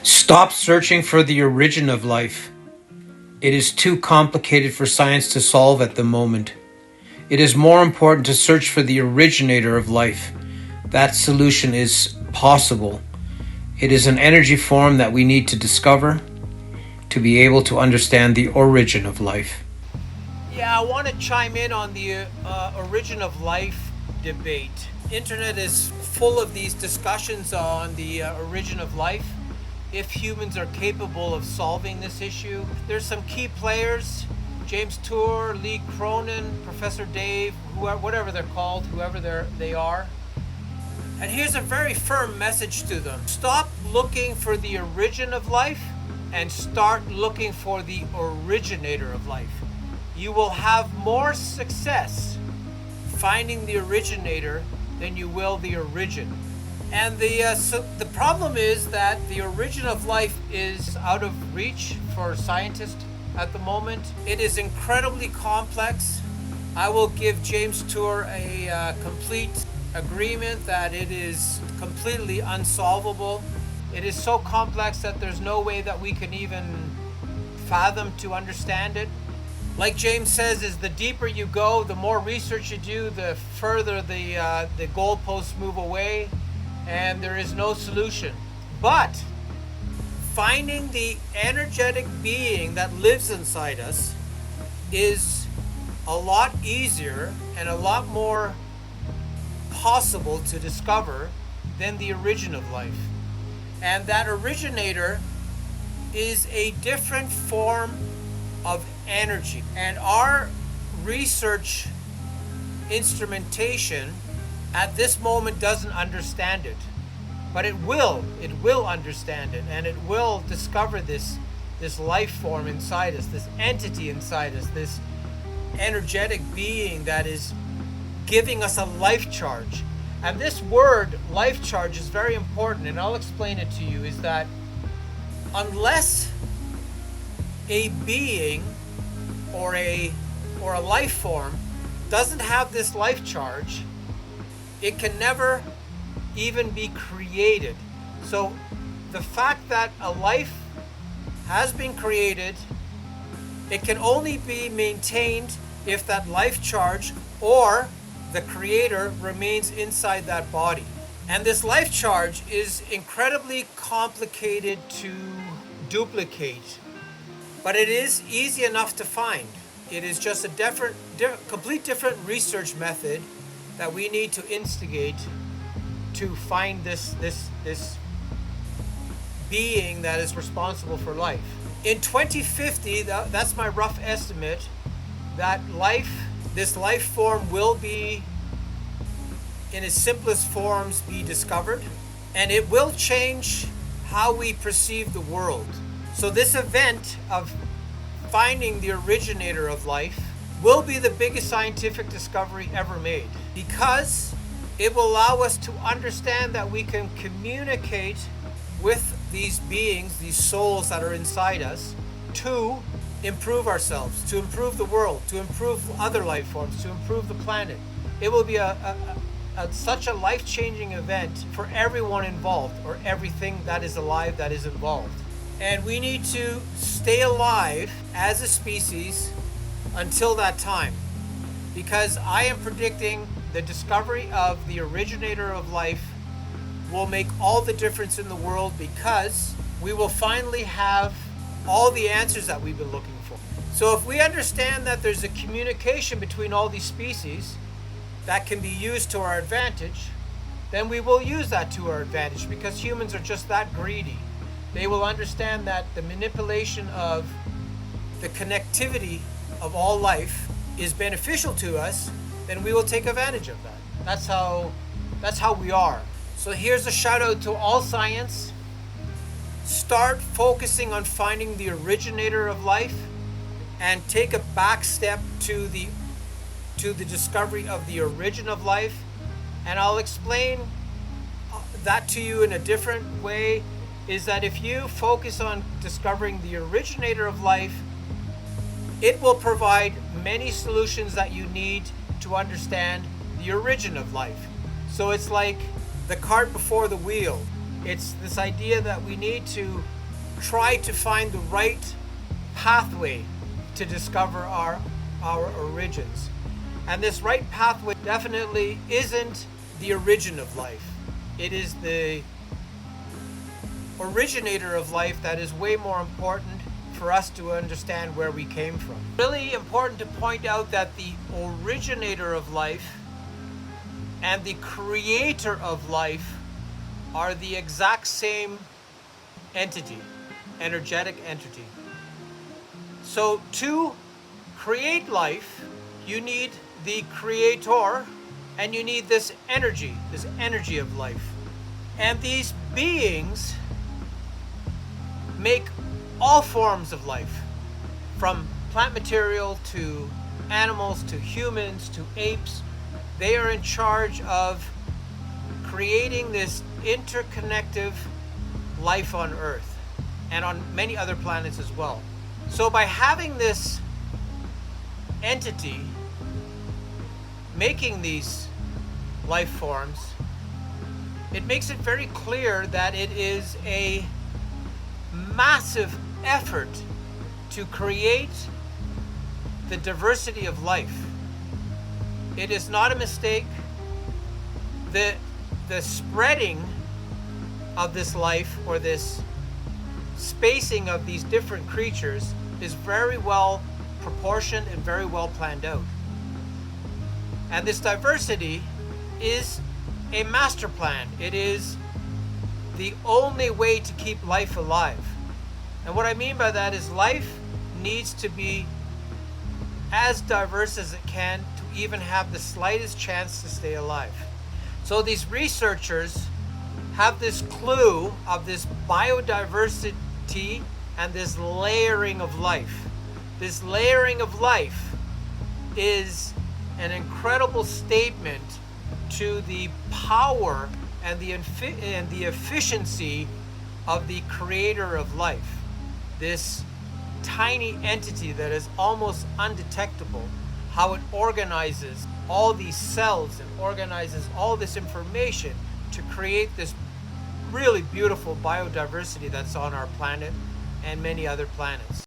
Stop searching for the origin of life. It is too complicated for science to solve at the moment. It is more important to search for the originator of life. That solution is possible. It is an energy form that we need to discover to be able to understand the origin of life. Yeah, I want to chime in on the origin of life debate. Internet is full of these discussions on the origin of life. If humans are capable of solving this issue, there's some key players: James Tour, Lee Cronin, Professor Dave, whatever they're called, whoever they are. And here's a very firm message to them: stop looking for the origin of life and start looking for the originator of life. You will have more success finding the originator than you will the origin. And the problem is that the origin of life is out of reach for scientists at the moment. It is incredibly complex. I will give James Tour a complete agreement that it is completely unsolvable. It is so complex that there's no way that we can even fathom to understand it. Like James says, is the deeper you go, the more research you do, the further the goalposts move away, and there is no solution. But finding the energetic being that lives inside us is a lot easier and a lot more possible to discover than the origin of life. And that originator is a different form of energy. And our research instrumentation at this moment doesn't understand it. But it will understand it, and it will discover this life form inside us, this entity inside us, this energetic being that is giving us a life charge. And this word life charge is very important, and I'll explain it to you. Is that unless a being or a life form doesn't have this life charge, it can never even be created. So the fact that a life has been created, it can only be maintained if that life charge or the creator remains inside that body. And this life charge is incredibly complicated to duplicate, but it is easy enough to find. It is just a complete different research method that we need to instigate to find this being that is responsible for life. In 2050, that's my rough estimate, that this life form will be, in its simplest forms, be discovered, and it will change how we perceive the world. So this event of finding the originator of life will be the biggest scientific discovery ever made, because it will allow us to understand that we can communicate with these beings, these souls that are inside us, to improve ourselves, to improve the world, to improve other life forms, to improve the planet. It will be such a life-changing event for everyone involved, or everything that is alive that is involved. And we need to stay alive as a species until that time, because I am predicting the discovery of the originator of life will make all the difference in the world, because we will finally have all the answers that we've been looking for. So if we understand that there's a communication between all these species that can be used to our advantage, then we will use that to our advantage, because humans are just that greedy. They will understand that the manipulation of the connectivity of all life is beneficial to us, then we will take advantage of that. That's how we are. So here's a shout out to all science. Start focusing on finding the originator of life, and take a back step to the discovery of the origin of life. And I'll explain that to you in a different way. Is that if you focus on discovering the originator of life, it will provide many solutions that you need to understand the origin of life. So it's like the cart before the wheel. It's this idea that we need to try to find the right pathway to discover our origins. And this right pathway definitely isn't the origin of life. It is the originator of life that is way more important for us to understand where we came from. Really important to point out that the originator of life and the creator of life are the exact same entity, energetic entity. So to create life, you need the creator and you need this energy of life. And these beings make all forms of life, from plant material to animals to humans to apes. They are in charge of creating this interconnective life on Earth and on many other planets as well. So by having this entity making these life forms, it makes it very clear that it is a massive effort to create the diversity of life. It is not a mistake. The spreading of this life, or this spacing of these different creatures, is very well proportioned and very well planned out. And this diversity is a master plan. It is the only way to keep life alive. And what I mean by that is life needs to be as diverse as it can to even have the slightest chance to stay alive. So these researchers have this clue of this biodiversity and this layering of life. This layering of life is an incredible statement to the power and the efficiency of the creator of life. This tiny entity that is almost undetectable, how it organizes all these cells and organizes all this information to create this really beautiful biodiversity that's on our planet and many other planets.